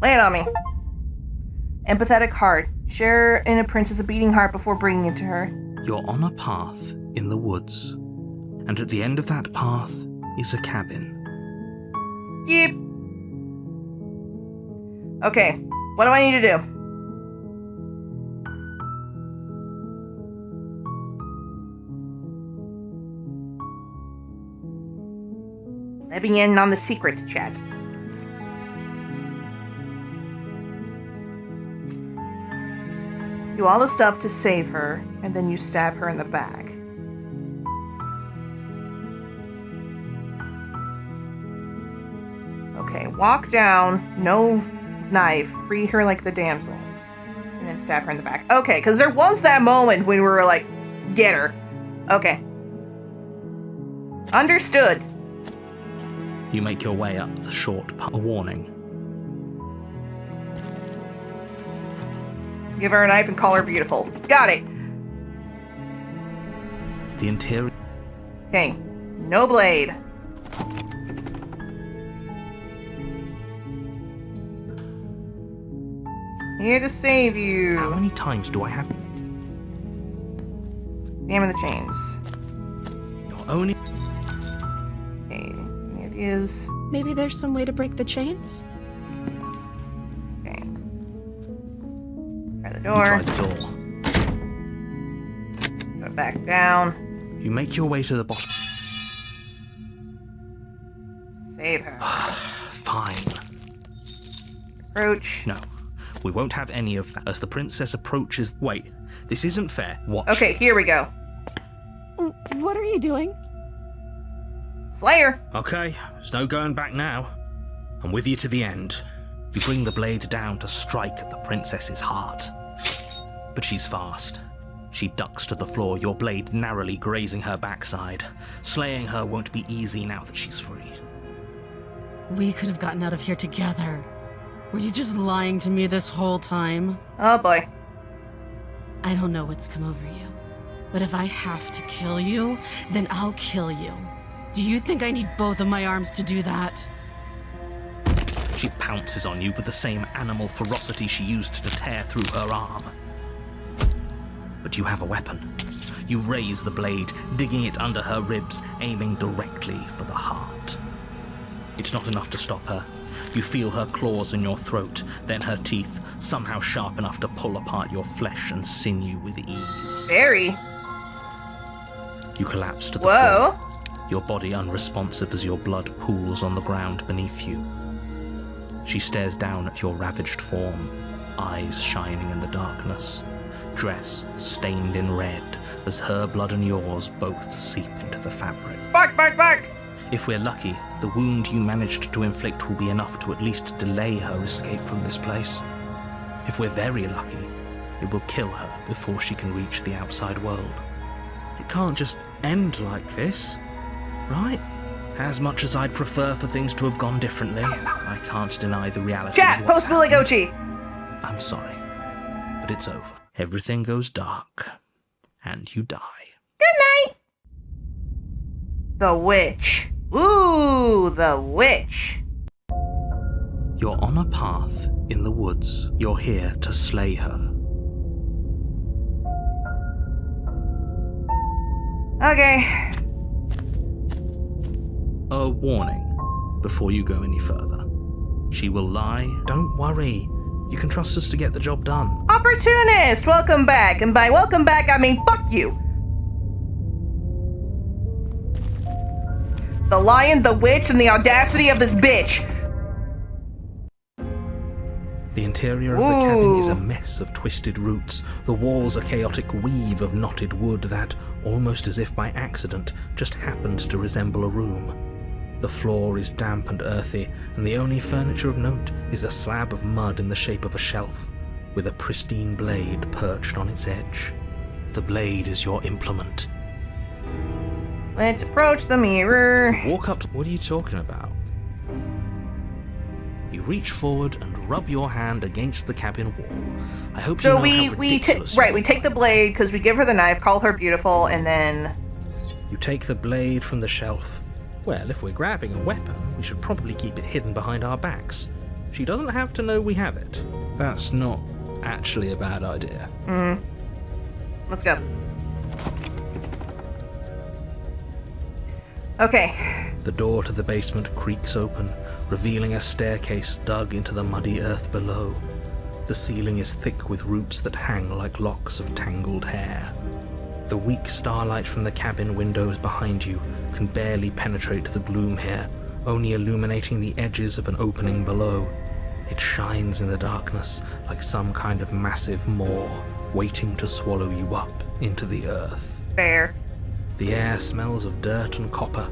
Lay it on me. Empathetic heart. Share in a princess a beating heart before bringing it to her. You're on a path in the woods, and at the end of that path is a cabin. Yep. Okay, what do I need to do? Let me in on the secret chat. Do all the stuff to save her, and then you stab her in the back. Okay, walk down, no knife, free her like the damsel, and then stab her in the back. Okay, because there was that moment when we were like, get her. Okay. Understood. You make your way up the short path. A warning. Give her a knife and call her beautiful. Got it. The interior. Okay. No blade. Here to save you. How many times do I have? Name of the chains. You're only. Okay. Any ideas? Maybe there's some way to break the chains? Okay. Try the You door. try the door. Go back down. You make your way to the bottom. Save her. Fine. Approach. No, we won't have any of that. As the princess approaches. Wait, this isn't fair. Watch. Okay, here we go. What are you doing? Slayer. Okay, there's no going back now. I'm with you to the end. You bring the blade down to strike at the princess's heart. But she's fast. She ducks to the floor, your blade narrowly grazing her backside. Slaying her won't be easy now that she's free. We could have gotten out of here together. Were you just lying to me this whole time? Oh boy. I don't know what's come over you, but if I have to kill you, then I'll kill you. Do you think I need both of my arms to do that? She pounces on you with the same animal ferocity she used to tear through her arm. But you have a weapon. You raise the blade, digging it under her ribs, aiming directly for the heart. It's not enough to stop her. You feel her claws in your throat, then her teeth, somehow sharp enough to pull apart your flesh and sinew with ease. Very. You collapse to the Whoa. floor, your body unresponsive as your blood pools on the ground beneath you. She stares down at your ravaged form, eyes shining in the darkness, dress stained in red as her blood and yours both seep into the fabric. Back, back, back. If we're lucky, the wound you managed to inflict will be enough to at least delay her escape from this place. If we're very lucky, it will kill her before she can reach the outside world. It can't just end like this, right? As much as I'd prefer for things to have gone differently, I can't deny the reality Chat, of what's post happened. Buligochi. I'm sorry, but it's over. Everything goes dark, and you die. Good night. The witch. Ooh, the witch. You're on a path in the woods. You're here to slay her. Okay. A warning before you go any further. She will lie. Don't worry. You can trust us to get the job done. Opportunist, welcome back. And by welcome back, I mean fuck you. The lion, the witch, and the audacity of this bitch. The interior of the cabin is a Ooh. mess of twisted roots. The walls a chaotic weave of knotted wood that, almost as if by accident, just happens to resemble a room. The floor is damp and earthy, and the only furniture of note is a slab of mud in the shape of a shelf, with a pristine blade perched on its edge. The blade is your implement. Let's approach the mirror. Walk up to... What are you talking about? You reach forward and rub your hand against the cabin wall. I hope So you know how ridiculous you are. we take the blade because we give her the knife, call her beautiful, and then You take the blade from the shelf. Well, if we're grabbing a weapon, we should probably keep it hidden behind our backs. She doesn't have to know we have it. That's not actually a bad idea. Let's go. Okay. The door to the basement creaks open, revealing a staircase dug into the muddy earth below. The ceiling is thick with roots that hang like locks of tangled hair. The weak starlight from the cabin windows behind you can barely penetrate the gloom here, only illuminating the edges of an opening below. It shines in the darkness like some kind of massive maw, waiting to swallow you up into the earth. Fair. The air smells of dirt and copper.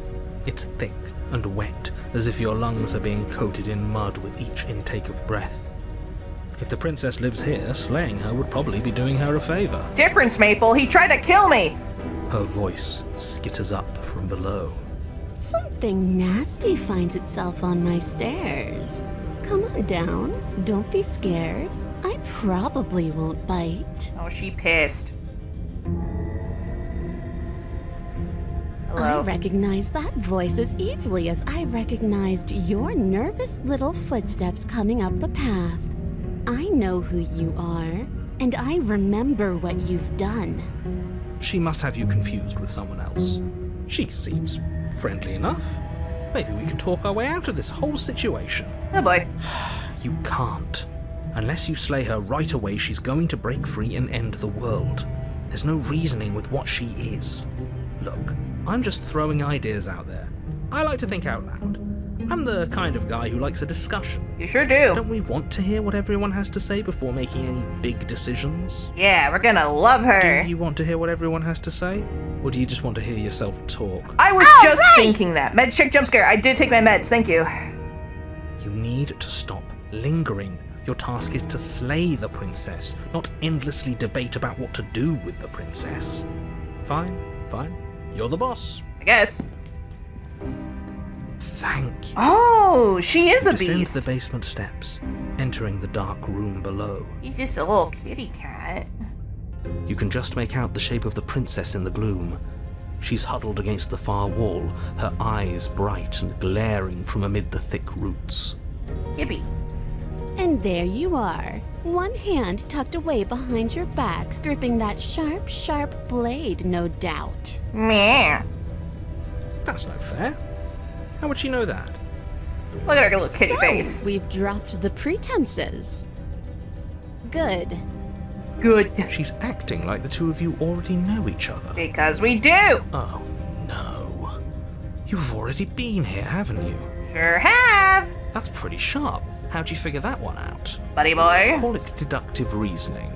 It's thick and wet, as if your lungs are being coated in mud with each intake of breath. If the princess lives here, slaying her would probably be doing her a favor. Difference, Maple. He tried to kill me. Her voice skitters up from below. Something nasty finds itself on my stairs. Come on down. Don't be scared. I probably won't bite. Oh, she pissed. I Hello. recognize that voice as easily as I recognized your nervous little footsteps coming up the path. I know who you are, and I remember what you've done. She must have you confused with someone else. She seems friendly enough. Maybe we can talk our way out of this whole situation. Oh boy. You can't. Unless you slay her right away, she's going to break free and end the world. There's no reasoning with what she is. Look, I'm just throwing ideas out there. I like to think out loud. I'm the kind of guy who likes a discussion. You sure do. Don't we want to hear what everyone has to say before making any big decisions? Yeah, we're gonna love her. Do you want to hear what everyone has to say? Or do you just want to hear yourself talk? I was just thinking that. Meds check jump scare. I did take my meds. Thank you. You need to stop lingering. Your task is to slay the princess, not endlessly debate about what to do with the princess. Fine. You're the boss. I guess. Thank you. Oh, she is a Descend beast. the basement steps, entering the dark room below. He's just a little kitty cat. You can just make out the shape of the princess in the gloom. She's huddled against the far wall, her eyes bright and glaring from amid the thick roots. Kibby. And there you are, one hand tucked away behind your back, gripping that sharp, sharp blade, no doubt. Meh. That's no fair. How would she know that? Look at her little kitty So, face. we've dropped the pretenses. Good. Good. She's acting like the two of you already know each other. Because we do. Oh, no. You've already been here, haven't you? Sure have. That's pretty sharp. How'd you figure that one out? Buddy boy. Call it deductive reasoning.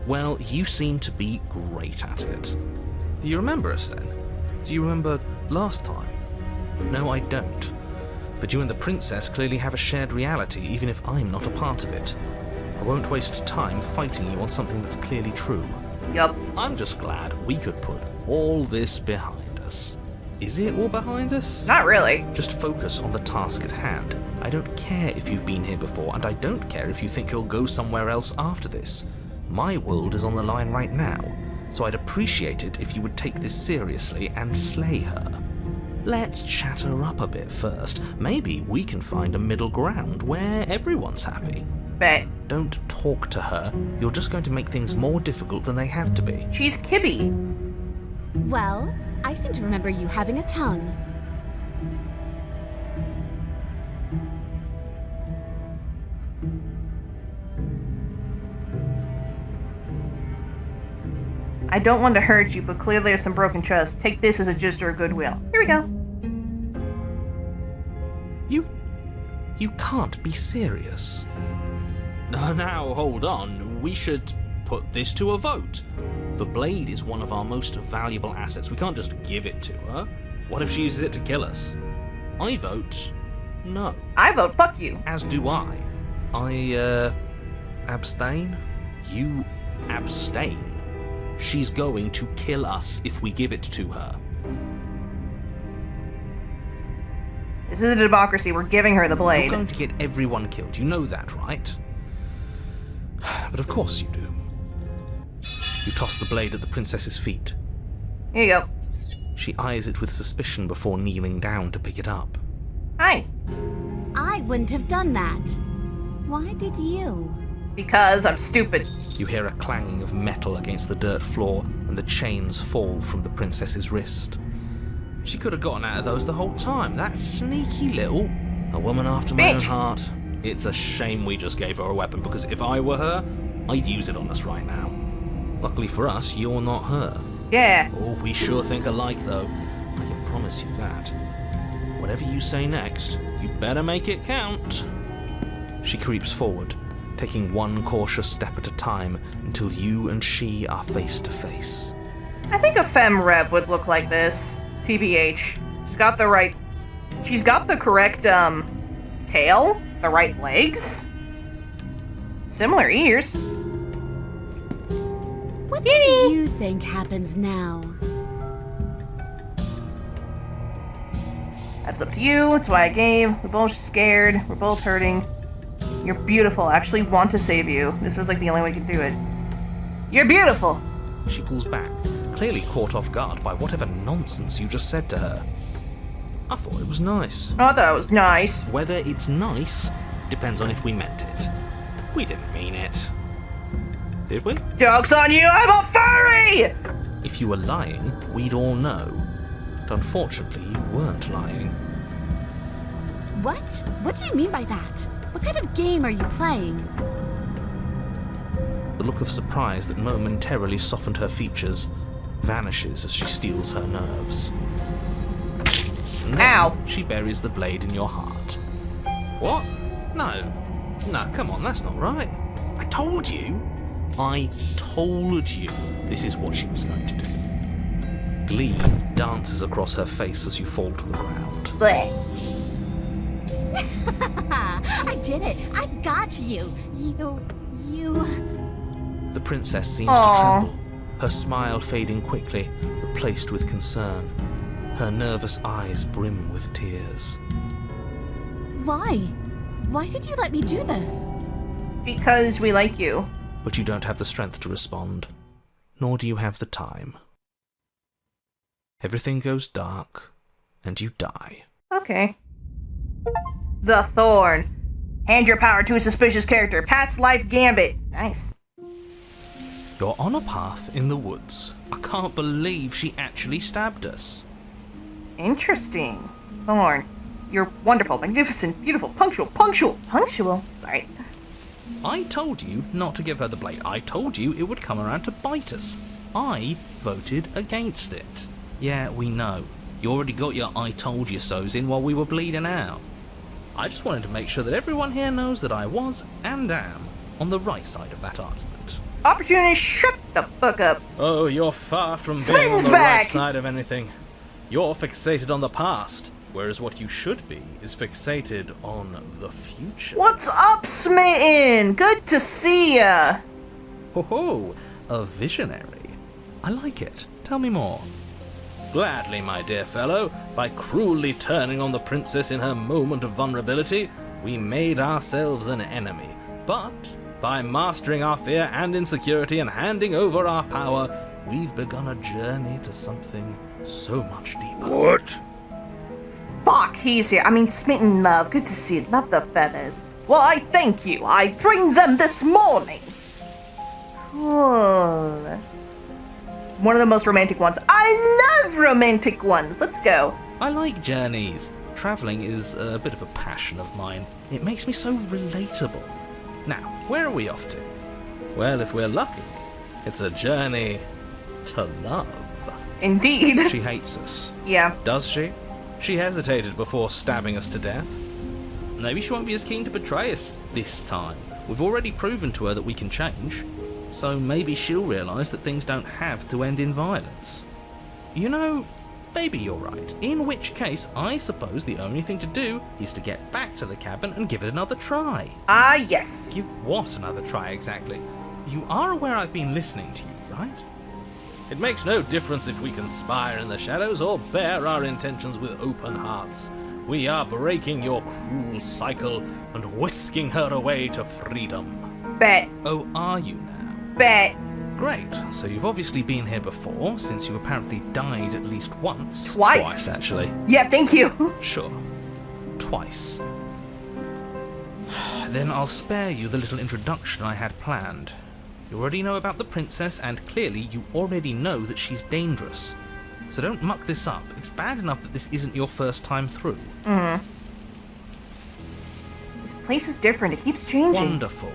Well, you seem to be great at it. Do you remember us then? Do you remember last time? No, I don't. But you and the princess clearly have a shared reality, even if I'm not a part of it. I won't waste time fighting you on something that's clearly true. Yup. I'm just glad we could put all this behind us. Is it all behind us? Not really. Just focus on the task at hand. I don't care if you've been here before, and I don't care if you think you'll go somewhere else after this. My world is on the line right now, so I'd appreciate it if you would take this seriously and slay her. Let's chat her up a bit first. Maybe we can find a middle ground where everyone's happy. Bet. Don't talk to her. You're just going to make things more difficult than they have to be. She's Kibby. Well, I seem to remember you having a tongue. I don't want to hurt you, but clearly there's some broken trust. Take this as a gesture of goodwill. Here we go. You can't be serious. Now, hold on. We should put this to a vote. The blade is one of our most valuable assets. We can't just give it to her. What if she uses it to kill us? I vote no. I vote fuck you. As do I. I, abstain? You abstain. She's going to kill us if we give it to her. This is a democracy. We're giving her the You're blade. going to get everyone killed. You know that, right? But of course you do. You toss the blade at the princess's feet. Here you go. She eyes it with suspicion before kneeling down to pick it up. Hi. I wouldn't have done that. Why did you? Because I'm stupid. You hear a clanging of metal against the dirt floor, and the chains fall from the princess's wrist. She could have gotten out of those the whole time. That sneaky little... A woman after my own Bitch. heart. It's a shame we just gave her a weapon, because if I were her, I'd use it on us right now. Luckily for us, you're not her. Yeah. Oh, we sure think alike, though. I can promise you that. Whatever you say next, you'd better make it count. She creeps forward, taking one cautious step at a time until you and she are face to face. I think a femme rev would look like this. TBH. She's got the correct, tail, the right legs, similar ears. What do you think happens now? That's up to you. It's why I gave. We're both scared. We're both hurting. You're beautiful. I actually want to save you. This was like the only way we could do it. You're beautiful. She pulls back, clearly caught off guard by whatever nonsense you just said to her. I thought it was nice. I thought it was nice. Whether it's nice depends on if we meant it. We didn't mean it. Did we? Joke's on you, I'm a furry! If you were lying, we'd all know. But unfortunately, you weren't lying. What? What do you mean by that? What kind of game are you playing? The look of surprise that momentarily softened her features vanishes as she steals her nerves. And then Ow. she buries the blade in your heart. What? No, come on, that's not right. I told you this is what she was going to do. Glee dances across her face as you fall to the ground. Bleh. I did it! I got you! You... The princess seems Aw. to tremble, her smile fading quickly, replaced with concern. Her nervous eyes brim with tears. Why? Why did you let me do this? Because we like you. But you don't have the strength to respond, nor do you have the time. Everything goes dark, and you die. Okay. The Thorn. Hand your power to a suspicious character. Past life gambit. Nice. You're on a path in the woods. I can't believe she actually stabbed us. Interesting. Thorn. You're wonderful, magnificent, beautiful, punctual. Sorry. I told you not to give her the blade. I told you it would come around to bite us. I voted against it. Yeah, we know. You already got your I told you so's in while we were bleeding out. I just wanted to make sure that everyone here knows that I was and am on the right side of that argument. Opportunity, shut the fuck up. Oh, you're far from being Smitten's on the back! right side of anything. You're fixated on the past, whereas what you should be is fixated on the future. What's up, Smitten? Good to see ya. Ho ho, a visionary. I like it. Tell me more. Gladly, my dear fellow. By cruelly turning on the princess in her moment of vulnerability, we made ourselves an enemy. But by mastering our fear and insecurity and handing over our power, we've begun a journey to something so much deeper. What? Fuck, he's here. I mean, Smitten, love. Good to see you. Love the feathers. Well, I thank you. I bring them this morning. Cool. One of the most romantic ones. I love romantic ones. Let's go. I like journeys. Traveling is a bit of a passion of mine. It makes me so relatable. Now, where are we off to? Well, if we're lucky, it's a journey to love. Indeed. She hates us. Yeah. Does she? She hesitated before stabbing us to death. Maybe she won't be as keen to betray us this time. We've already proven to her that we can change. So maybe she'll realise that things don't have to end in violence. You know, maybe you're right. In which case, I suppose the only thing to do is to get back to the cabin and give it another try. Ah, yes. Give what another try exactly? You are aware I've been listening to you, right? It makes no difference if we conspire in the shadows or bear our intentions with open hearts. We are breaking your cruel cycle and whisking her away to freedom. Bet. Oh, are you now? Bet. Great. So you've obviously been here before, since you apparently died at least once. Twice. Twice, actually. Yeah, thank you. Sure. Twice. Then I'll spare you the little introduction I had planned. You already know about the princess, and clearly you already know that she's dangerous. So don't muck this up. It's bad enough that this isn't your first time through. Mm-hmm. This place is different. It keeps changing. Wonderful.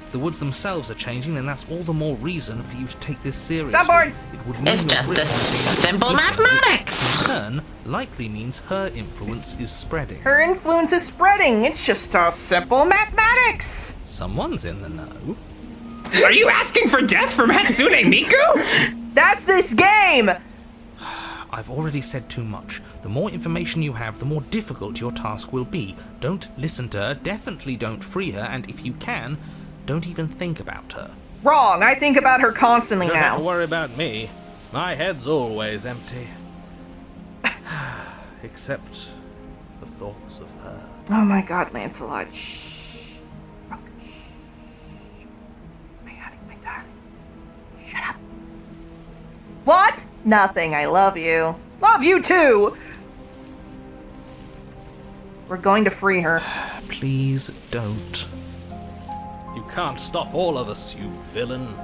If the woods themselves are changing, then that's all the more reason for you to take this seriously. Stop board! It would mean It's your just grip a on things is simple slipping, mathematics. which in turn likely means her influence is spreading. Her influence is spreading. It's just a simple mathematics. Someone's in the know. Are you asking for death from Hatsune Miku? That's this game. I've already said too much. The more information you have, the more difficult your task will be. Don't listen to her, definitely don't free her, and if you can, don't even think about her. Wrong. I think about her constantly You don't have to now. worry about me. My head's always empty. Except for thoughts of her. Oh my God, Lancelot. Shh. Oh, shh. My darling, my darling. Shut up. What? Nothing. I love you. Love you too. We're going to free her. Please don't. You can't stop all of us, you villain.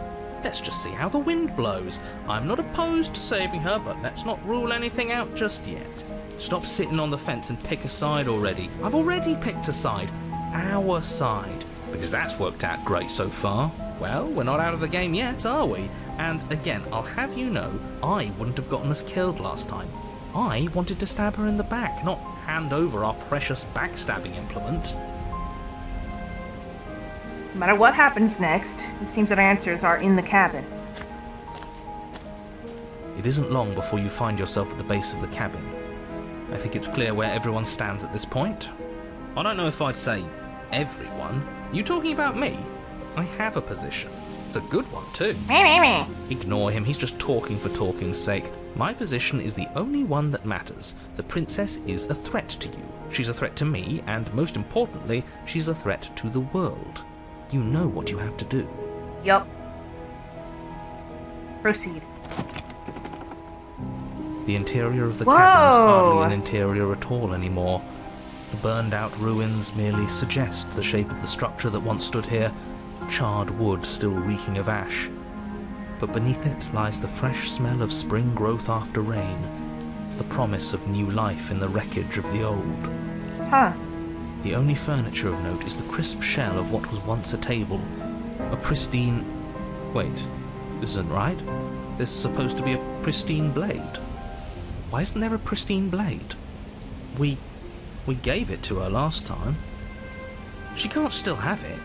Let's just see how the wind blows. I'm not opposed to saving her, but let's not rule anything out just yet. Stop sitting on the fence and pick a side already. I've already picked a side. Our side. Because that's worked out great so far. Well, we're not out of the game yet, are we? And again, I'll have you know, I wouldn't have gotten us killed last time. I wanted to stab her in the back, not hand over our precious backstabbing implement. No matter what happens next, it seems that our answers are in the cabin. It isn't long before you find yourself at the base of the cabin. I think it's clear where everyone stands at this point. I don't know if I'd say everyone. You talking about me? I have a position. It's a good one too. Ignore him, he's just talking for talking's sake. My position is the only one that matters. The princess is a threat to you. She's a threat to me, and most importantly, she's a threat to the world. You know what you have to do. Yup. Proceed. The interior of the Whoa! cabin is hardly an interior at all anymore. The burned-out ruins merely suggest the shape of the structure that once stood here, charred wood still reeking of ash. But beneath it lies the fresh smell of spring growth after rain, the promise of new life in the wreckage of the old. Huh. The only furniture of note is the crisp shell of what was once a table, a pristine... Wait, this isn't right. There's supposed to be a pristine blade. Why isn't there a pristine blade? We gave it to her last time. She can't still have it,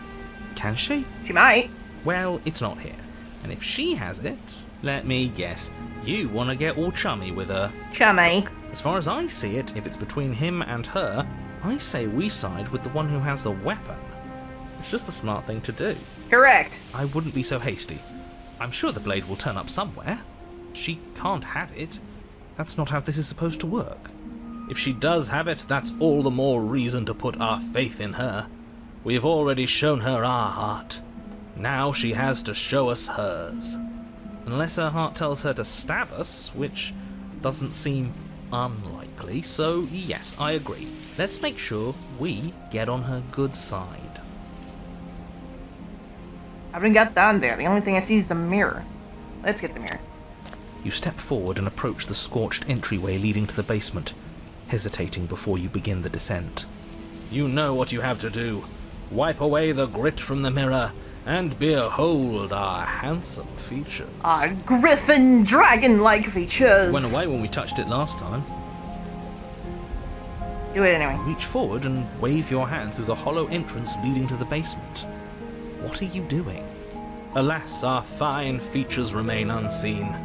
can she? She might. Well, it's not here. And if she has it, let me guess, you want to get all chummy with her. Chummy. As far as I see it, if it's between him and her, I say we side with the one who has the weapon. It's just the smart thing to do. Correct. I wouldn't be so hasty. I'm sure the blade will turn up somewhere. She can't have it. That's not how this is supposed to work. If she does have it, that's all the more reason to put our faith in her. We have already shown her our heart. Now she has to show us hers. Unless her heart tells her to stab us, which doesn't seem unlikely, so yes, I agree. Let's make sure we get on her good side. I haven't got down there. The only thing I see is the mirror. Let's get the mirror. You step forward and approach the scorched entryway leading to the basement, hesitating before you begin the descent. You know what you have to do. Wipe away the grit from the mirror, and behold our handsome features. Our griffin dragon-like features. Went away when we touched it last time. Do it anyway. Reach forward and wave your hand through the hollow entrance leading to the basement. What are you doing? Alas, our fine features remain unseen.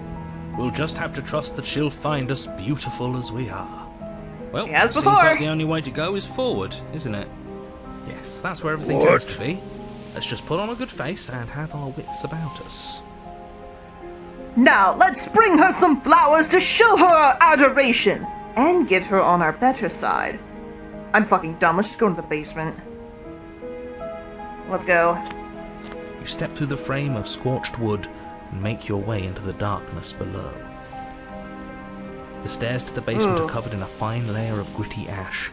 We'll just have to trust that she'll find us beautiful as we are. Well, As seems before. like the only way to go is forward, isn't it? Yes, that's where everything tends to be. Let's just put on a good face and have our wits about us. Now, let's bring her some flowers to show her our adoration. And get her on our better side. I'm fucking dumb. Let's just go into the basement. Let's go. You step through the frame of scorched wood and make your way into the darkness below. The stairs to the basement Ooh. are covered in a fine layer of gritty ash.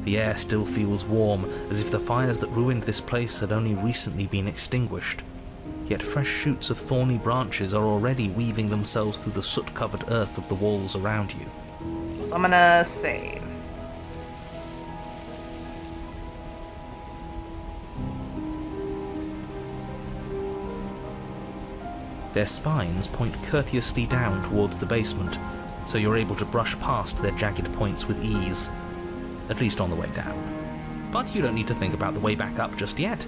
The air still feels warm, as if the fires that ruined this place had only recently been extinguished. Yet fresh shoots of thorny branches are already weaving themselves through the soot-covered earth of the walls around you. So I'm gonna save. Their spines point courteously down towards the basement, so you're able to brush past their jagged points with ease. At least on the way down. But you don't need to think about the way back up just yet.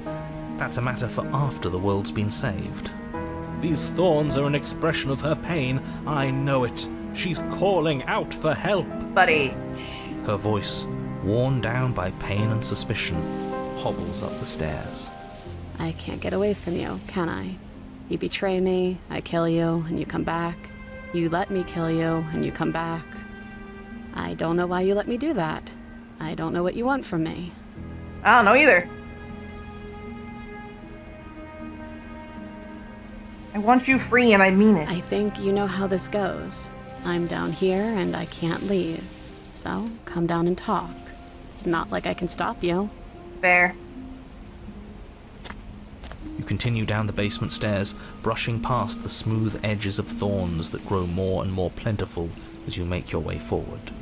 That's a matter for after the world's been saved. These thorns are an expression of her pain. I know it. She's calling out for help. Buddy. Her voice, worn down by pain and suspicion, hobbles up the stairs. I can't get away from you, can I? You betray me, I kill you, and you come back. You let me kill you, and you come back. I don't know why you let me do that. I don't know what you want from me. I don't know either. I want you free, and I mean it. I think you know how this goes. I'm down here, and I can't leave. So, come down and talk. It's not like I can stop you. Fair. You continue down the basement stairs, brushing past the smooth edges of thorns that grow more and more plentiful as you make your way forward.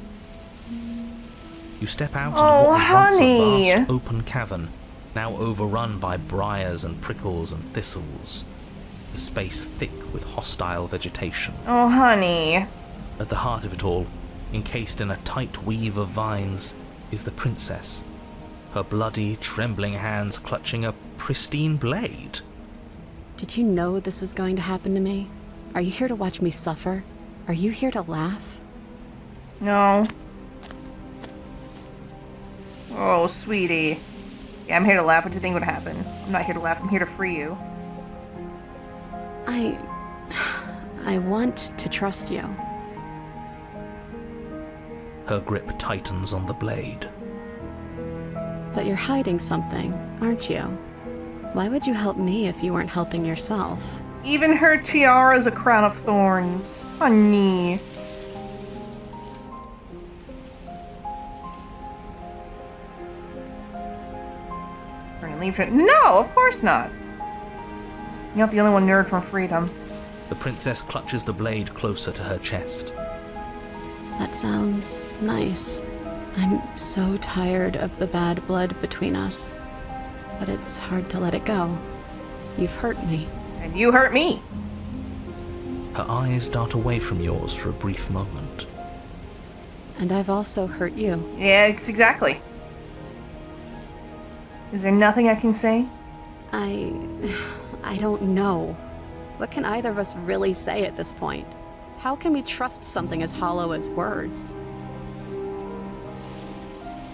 You step out into what was once a vast open cavern, now overrun by briars and prickles and thistles. The space thick with hostile vegetation. Oh, honey. At the heart of it all, encased in a tight weave of vines, is the princess. Her bloody, trembling hands clutching a pristine blade. Did you know this was going to happen to me? Are you here to watch me suffer? Are you here to laugh? No. Oh, sweetie. Yeah, I'm here to laugh. What do you think would happen? I'm not here to laugh. I'm here to free you. I want to trust you. Her grip tightens on the blade. But you're hiding something, aren't you? Why would you help me if you weren't helping yourself? Even her tiara is a crown of thorns. Honey. We're gonna leave her. No, of course not. You're not the only one nerd from freedom. The princess clutches the blade closer to her chest. That sounds nice. I'm so tired of the bad blood between us. But it's hard to let it go. You've hurt me. And you hurt me. Her eyes dart away from yours for a brief moment. And I've also hurt you. Yeah, exactly. Is there nothing I can say? I don't know. What can either of us really say at this point? How can we trust something as hollow as words?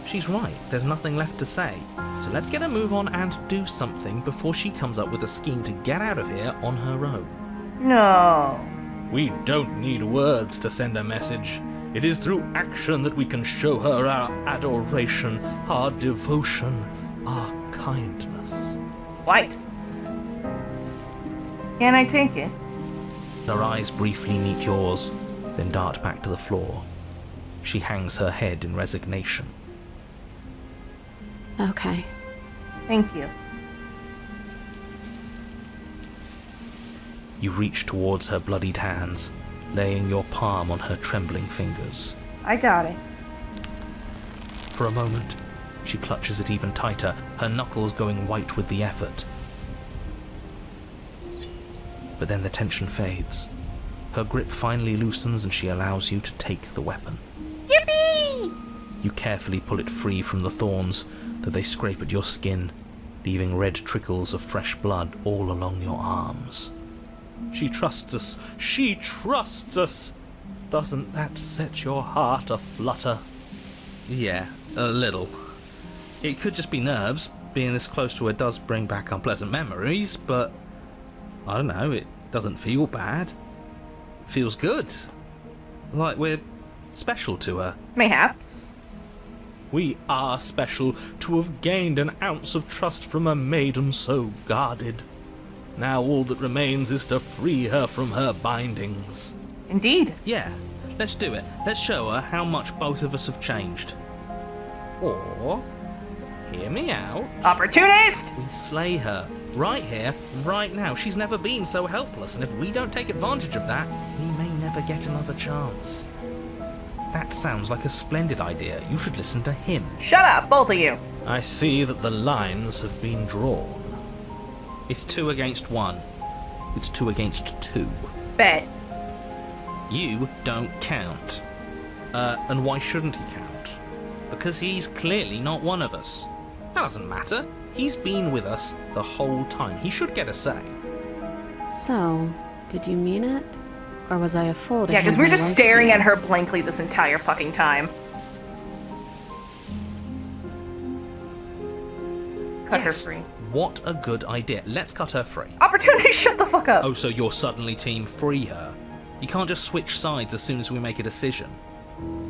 She's right, there's nothing left to say. So let's get a move on and do something before she comes up with a scheme to get out of here on her own. No. We don't need words to send a message. It is through action that we can show her our adoration, our devotion, our kindness. White. Can I take it? Her eyes briefly meet yours, then dart back to the floor. She hangs her head in resignation. Okay. Thank you. You reach towards her bloodied hands, laying your palm on her trembling fingers. I got it. For a moment, she clutches it even tighter, her knuckles going white with the effort. But then the tension fades. Her grip finally loosens and she allows you to take the weapon. Yippee! You carefully pull it free from the thorns, though they scrape at your skin, leaving red trickles of fresh blood all along your arms. She trusts us! She trusts us! Doesn't that set your heart aflutter? Yeah, a little. It could just be nerves. Being this close to her does bring back unpleasant memories, but I don't know, it doesn't feel bad. It feels good. Like we're special to her. Mayhaps. We are special to have gained an ounce of trust from a maiden so guarded. Now all that remains is to free her from her bindings. Indeed. Yeah, let's do it. Let's show her how much both of us have changed. Or, hear me out, Opportunist! we slay her. Right here, right now. She's never been so helpless, and if we don't take advantage of that, we may never get another chance. That sounds like a splendid idea. You should listen to him. Shut up, both of you. I see that the lines have been drawn. It's 2 against 1. It's 2 against 2. Bet. You don't count. And why shouldn't he count? Because he's clearly not one of us. That doesn't matter. He's been with us the whole time. He should get a say. So, did you mean it? Or was I a fool to Yeah, because hand we're my just life to staring you? at her blankly this entire fucking time. Cut her Yes. free. What a good idea. Let's cut her free. Opportunist, shut the fuck up! Oh, so you're suddenly team free her. You can't just switch sides as soon as we make a decision.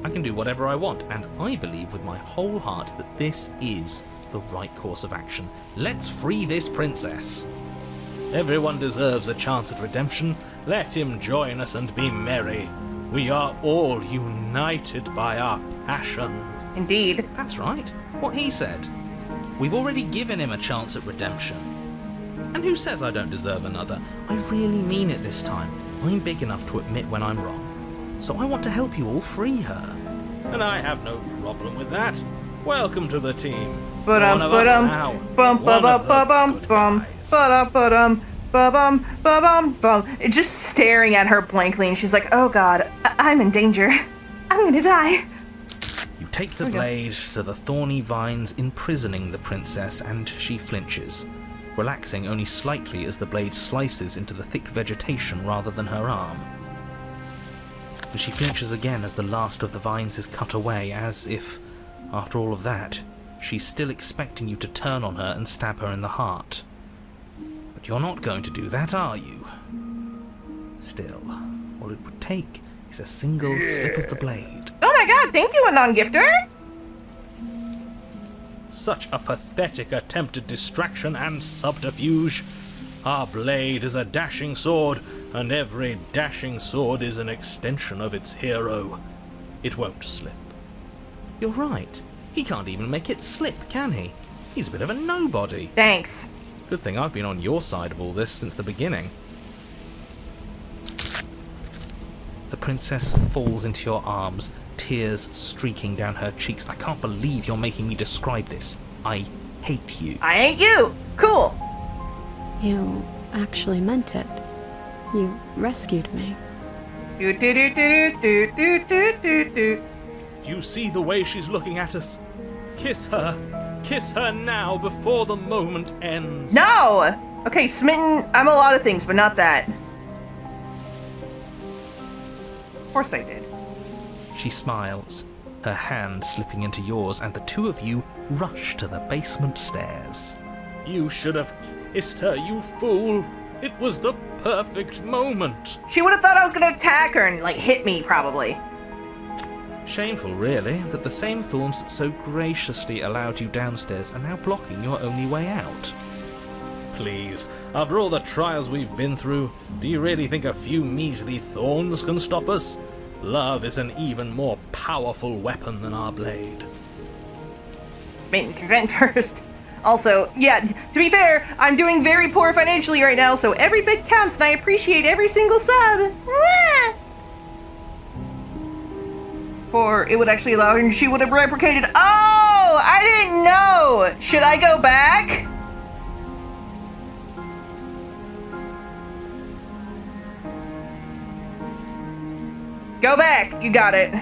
I can do whatever I want, and I believe with my whole heart that this is the right course of action. Let's free this princess. Everyone deserves a chance at redemption. Let him join us and be merry. We are all united by our passion. Indeed. That's right. What he said. We've already given him a chance at redemption. And who says I don't deserve another? I really mean it this time. I'm big enough to admit when I'm wrong. So I want to help you all free her. And I have no problem with that. Welcome to the team. One of us now. Bum One ba of the ba bum good bum guys. ba ba dum ba bum bum. Just staring at her blankly, and she's like, "Oh God, I'm in danger. I'm gonna die." You take the blade to the thorny vines imprisoning the princess, and she flinches, relaxing only slightly as the blade slices into the thick vegetation rather than her arm. And she flinches again as the last of the vines is cut away, as if, after all of that, she's still expecting you to turn on her and stab her in the heart. But you're not going to do that, are you? Still, all it would take is a single slip of the blade. Oh my God, thank you, Anon Gifter. Such a pathetic attempt at distraction and subterfuge. Our blade is a dashing sword, and every dashing sword is an extension of its hero. It won't slip. You're right. He can't even make it slip, can he? He's a bit of a nobody. Thanks. Good thing I've been on your side of all this since the beginning. The princess falls into your arms, tears streaking down her cheeks. I can't believe you're making me describe this. I hate you. I ain't you. Cool. You actually meant it. You rescued me. Do do do do do do do do do. Do you see the way she's looking at us? Kiss her. Kiss her now before the moment ends. No. Okay, smitten. I'm a lot of things, but not that. Of course I did. She smiles, her hand slipping into yours, and the two of you rush to the basement stairs. You should have kissed her, you fool. It was the perfect moment. She would have thought I was gonna attack her and, like, hit me, probably. Shameful, really, that the same thorns that so graciously allowed you downstairs are now blocking your only way out. Please, after all the trials we've been through, do you really think a few measly thorns can stop us? Love is an even more powerful weapon than our blade. Smitten can vent first. Also, yeah, to be fair, I'm doing very poor financially right now, so every bit counts, and I appreciate every single sub. Or it would actually allow her, and she would have reciprocated. Oh, I didn't know. Should I go back? Go back. You got it.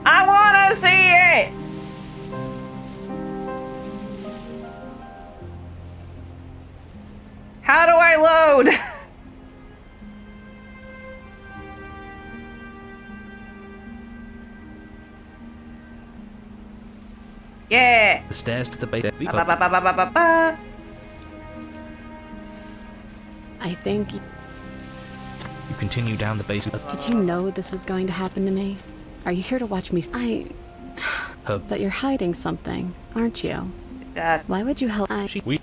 I wanna see it. How do I load? Yeah. The stairs to the Ba, ba, basement. ba, ba, ba, ba, ba. I think. You continue down the basement. Did you know this was going to happen to me? Are you here to watch me? Her But you're hiding something, aren't you? Why would you help? we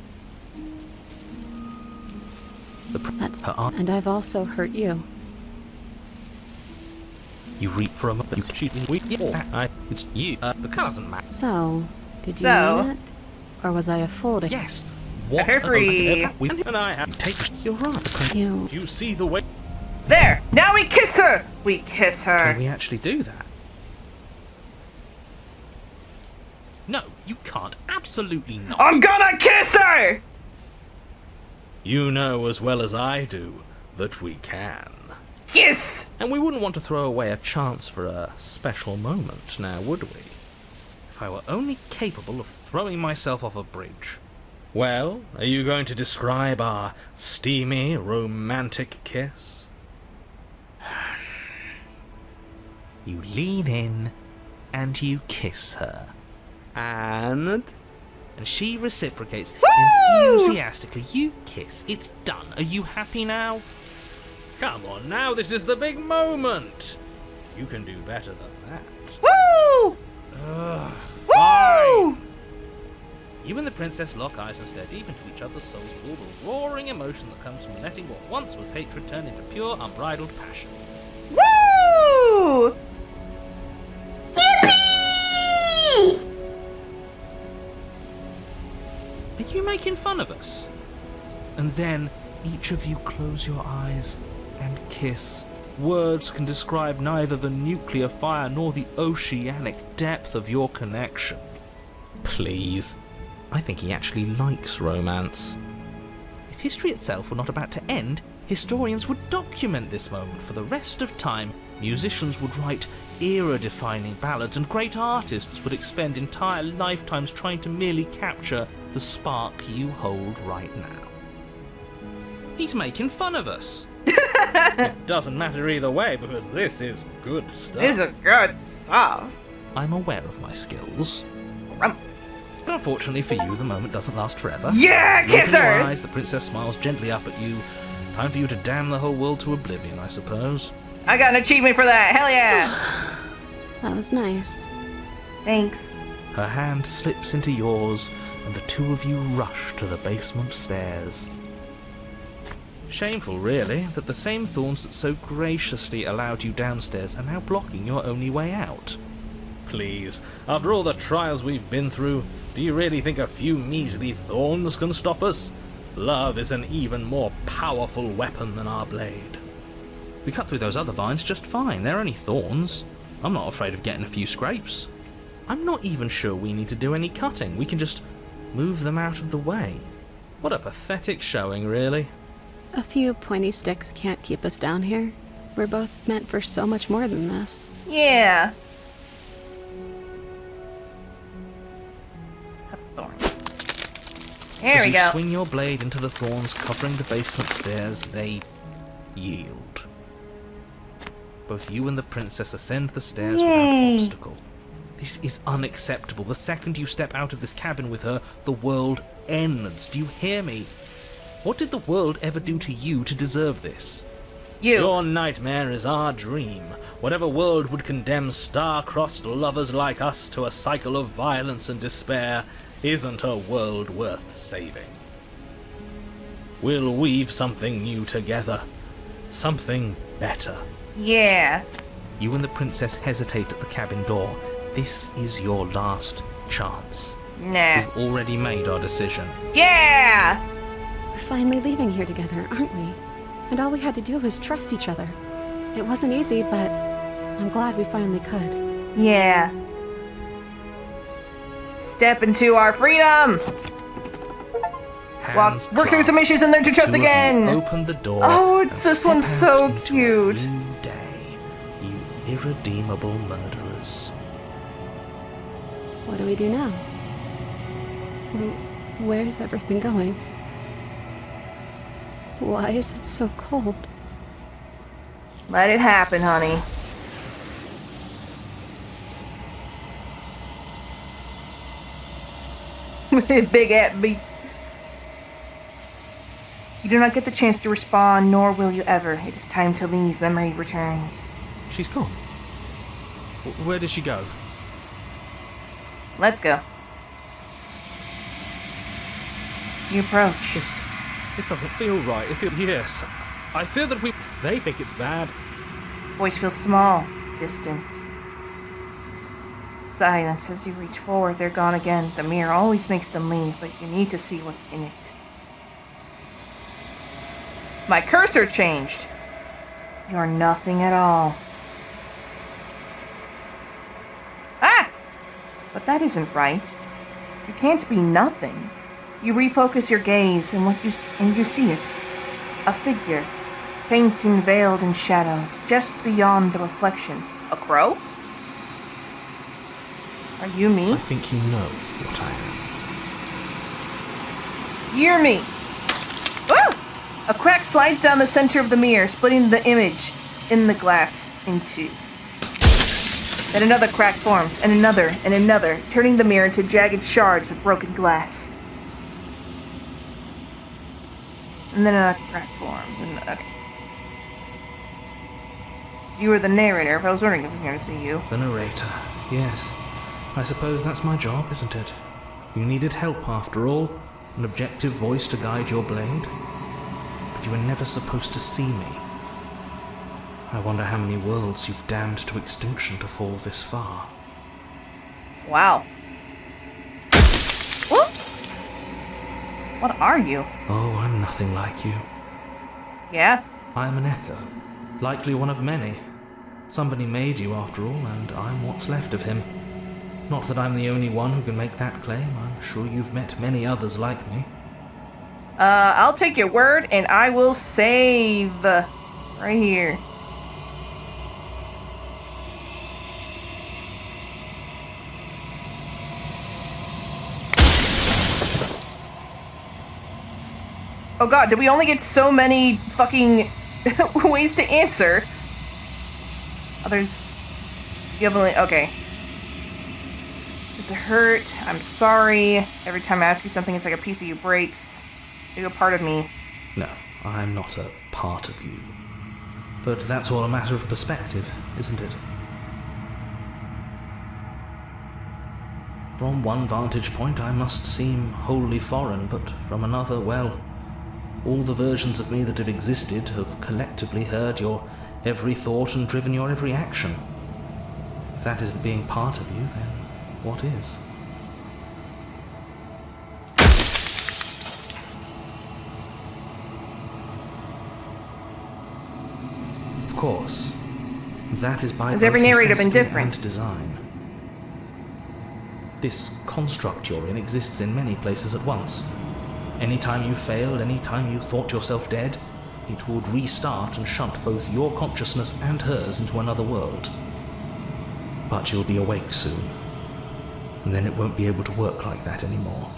That's her arm. and I've also hurt you. You reap for a moment. You cheating. It's you. The car doesn't matter. So, did you So- mean it? Or was I a fool to Yes. What? Her free. We and I have taken. You're right. you? Do you see the way? There! Now we kiss her! We kiss Can her. we actually do that? No, you can't. Absolutely not. I'm gonna kiss her! You know as well as I do that we can. Kiss! And we wouldn't want to throw away a chance for a special moment, now would we? If I were only capable of throwing myself off a bridge. Well, are you going to describe our steamy, romantic kiss? You lean in and you kiss her. And she reciprocates enthusiastically. You kiss. It's done. Are you happy now? Come on now, this is the big moment. You can do better than that. Woo! Fine. Woo! You and the princess lock eyes and stare deep into each other's souls with all the roaring emotion that comes from letting what once was hatred turn into pure, unbridled passion. Woo! Are you making fun of us? And then each of you close your eyes and kiss. Words can describe neither the nuclear fire nor the oceanic depth of your connection. Please. I think he actually likes romance. If history itself were not about to end, historians would document this moment for the rest of time. Musicians would write era-defining ballads, and great artists would expend entire lifetimes trying to merely capture the spark you hold right now. He's making fun of us. It doesn't matter either way, because this is good stuff. This is good stuff. I'm aware of my skills. Rum. But unfortunately for you, the moment doesn't last forever. Yeah, You kiss open your her! eyes, the princess smiles gently up at you. Time for you to damn the whole world to oblivion, I suppose. I got an achievement for that. Hell yeah! That was nice. Thanks. Her hand slips into yours, and the two of you rush to the basement stairs. Shameful, really, that the same thorns that so graciously allowed you downstairs are now blocking your only way out. Please, after all the trials we've been through, do you really think a few measly thorns can stop us? Love is an even more powerful weapon than our blade. We cut through those other vines just fine. They're only thorns. I'm not afraid of getting a few scrapes. I'm not even sure we need to do any cutting. We can just move them out of the way. What a pathetic showing, really. A few pointy sticks can't keep us down here. We're both meant for so much more than this. Yeah. Cut the thorn. There As we you go. swing your blade into the thorns covering the basement stairs, they yield. Both you and the princess ascend the stairs without obstacle. This is unacceptable. The second you step out of this cabin with her, the world ends. Do you hear me? What did the world ever do to you to deserve this? You. Your nightmare is our dream. Whatever world would condemn star-crossed lovers like us to a cycle of violence and despair isn't a world worth saving. We'll weave something new together. Something better. Yeah. You and the princess hesitate at the cabin door. This is your last chance. Nah. We've already made our decision. Yeah! We're finally leaving here together, aren't we? And all we had to do was trust each other. It wasn't easy, but I'm glad we finally could. Yeah. Step into our freedom! Hands Work through some clasped, issues and learn to the trust two of you again! Open the door. Oh, and this step one's out so into a cute. new day, you irredeemable murderers. What do we do now? Where's everything going? Why is it so cold? Let it happen, honey. Big at me. You do not get the chance to respond, nor will you ever. It is time to leave. Memory returns. She's gone. Where did she go? Let's go. You approach. This doesn't feel right. Yes. I feel that if they think it's bad. Voice feels small, distant. Silence as you reach forward, they're gone again. The mirror always makes them leave, but you need to see what's in it. My cursor changed. You're nothing at all. Ah! But that isn't right. You can't be nothing. You refocus your gaze, and you see it. A figure, faint and veiled in shadow, just beyond the reflection. A crow? Are you me? I think you know what I am. You're me. Woo! A crack slides down the center of the mirror, splitting the image in the glass in two. Then another crack forms, and another, turning the mirror into jagged shards of broken glass. And then another crack forms, and okay. So you were the narrator, if I was wondering if I was going to see you. The narrator, yes. I suppose that's my job, isn't it? You needed help, after all. An objective voice to guide your blade. But you were never supposed to see me. I wonder how many worlds you've damned to extinction to fall this far. Wow. What? What are you? Oh, I'm nothing like you. Yeah? I'm an echo. Likely one of many. Somebody made you, after all, and I'm what's left of him. Not that I'm the only one who can make that claim. I'm sure you've met many others like me. I'll take your word, and I will save. Right here. Oh god, did we only get so many fucking ways to answer? Others... You have only... Okay. Does it hurt? I'm sorry. Every time I ask you something, it's like a piece of you breaks. You're a part of me. No, I'm not a part of you. But that's all a matter of perspective, isn't it? From one vantage point, I must seem wholly foreign, but from another, well, all the versions of me that have existed have collectively heard your every thought and driven your every action. If that isn't being part of you, then what is? Of course, that is by Has every narrator been necessity different? and design. This construct you're in exists in many places at once. Anytime you failed, anytime you thought yourself dead, it would restart and shunt both your consciousness and hers into another world. But you'll be awake soon, and then it won't be able to work like that anymore.